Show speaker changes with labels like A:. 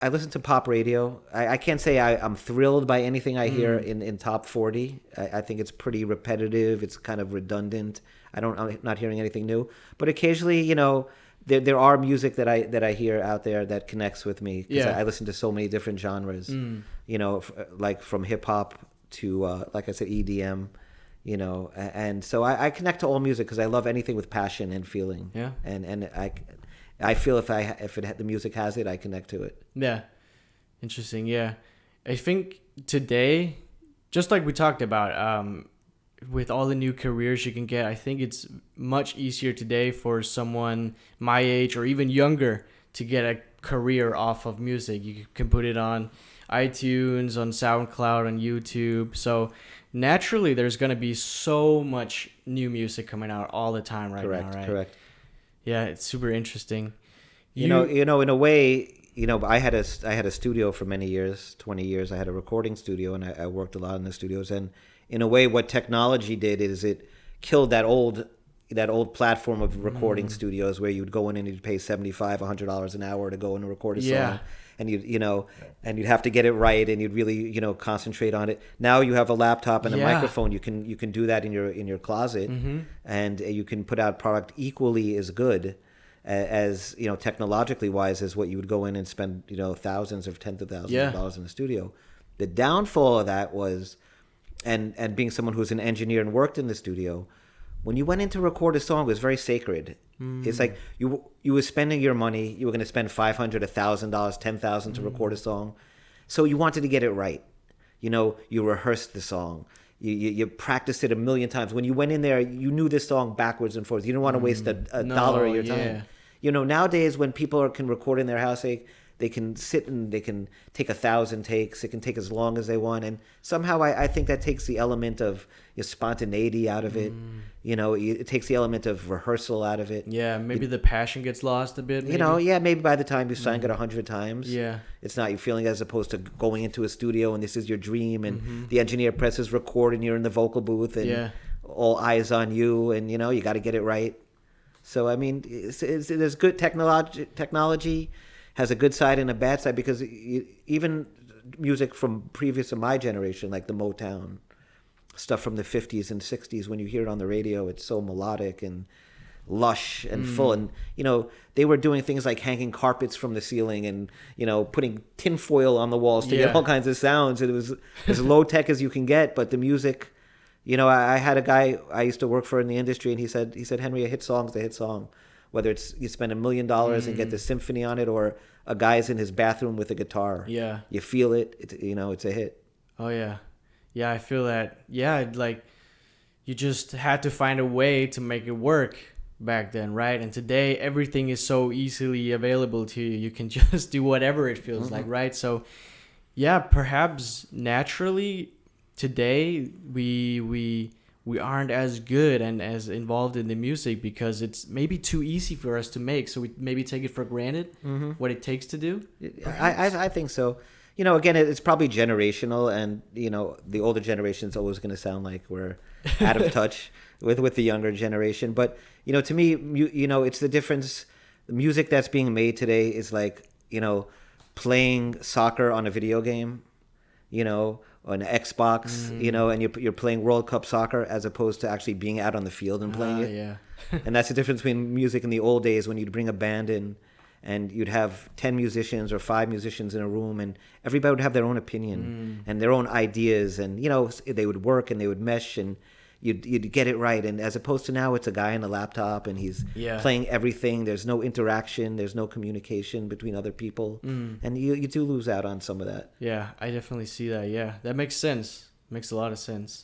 A: I listen to pop radio. I can't say I'm thrilled by anything I hear in top 40. I think it's pretty repetitive. It's kind of redundant. I'm not hearing anything new. But occasionally, there are music that I hear out there that connects with me because I listen to so many different genres. Like from hip hop to like I said, EDM. And so I connect to all music because I love anything with passion and feeling.
B: Yeah.
A: And I feel if the music has it, I connect to it.
B: Yeah. Interesting. Yeah. I think today, just like we talked about, with all the new careers you can get, I think it's much easier today for someone my age or even younger to get a career off of music. You can put it on iTunes, on SoundCloud, on YouTube. So naturally, there's going to be so much new music coming out all the time now, right?
A: Correct.
B: Yeah, it's super interesting.
A: In a way, I had a studio for many years, 20 years. I had a recording studio, and I worked a lot in the studios. And in a way, what technology did is it killed that old platform of recording studios where you'd go in and you'd pay $75, $100 an hour to go in and record a song. And you'd have to get it right, and you'd really concentrate on it. Now you have a laptop and a microphone. You can do that in your closet, and you can put out product equally as good as technologically wise as what you would go in and spend thousands or tens of thousands of dollars in the studio. The downfall of that was, and being someone who's an engineer and worked in the studio, when you went in to record a song, it was very sacred. It's like you were spending your money. You were going to spend $500, $1,000, $10,000 to record a song, so you wanted to get it right. You rehearsed the song. You practiced it a million times. When you went in there, you knew this song backwards and forwards. You didn't want to waste a dollar of your time. Nowadays when people can record in their house, they can sit and they can take 1,000 takes. It can take as long as they want, and somehow I think that takes the element of spontaneity out of it. It takes the element of rehearsal out of it.
B: Yeah, maybe the passion gets lost a bit.
A: Maybe. Maybe by the time you sang it 100 times, it's not your feeling, as opposed to going into a studio and this is your dream, and the engineer presses record and you're in the vocal booth and all eyes on you, and you got to get it right. So I mean, there's good technology has a good side and a bad side, because even music from previous to my generation, like the Motown stuff from the 50s and 60s, when you hear it on the radio, it's so melodic and lush and full. And they were doing things like hanging carpets from the ceiling and putting tinfoil on the walls to get all kinds of sounds. It was as low tech as you can get, but the music, I had a guy I used to work for in the industry, and he said, Henry, a hit song's a hit song. Whether it's you spend $1 million and get the symphony on it, or a guy's in his bathroom with a guitar. Yeah. You feel it. It's a hit.
B: Oh, yeah. Yeah, I feel that. Yeah, like you just had to find a way to make it work back then, right? And today, everything is so easily available to you. You can just do whatever it feels like, right? So, yeah, perhaps naturally today we aren't as good and as involved in the music because it's maybe too easy for us to make. So we maybe take it for granted what it takes to do.
A: I think so. Again, it's probably generational, and the older generation's always going to sound like we're out of touch with the younger generation. But to me, it's the difference. The music that's being made today is like playing soccer on a video game, on an Xbox, and you're playing World Cup soccer as opposed to actually being out on the field and playing it.
B: Yeah.
A: And that's the difference between music in the old days, when you'd bring a band in and you'd have 10 musicians or 5 musicians in a room, and everybody would have their own opinion and their own ideas, and they would work and they would mesh, and you'd get it right. And as opposed to now, it's a guy on a laptop and he's playing everything. There's no interaction, there's no communication between other people, and you do lose out on some of that.
B: Yeah, I definitely see that. Yeah, that makes sense. Makes a lot of sense.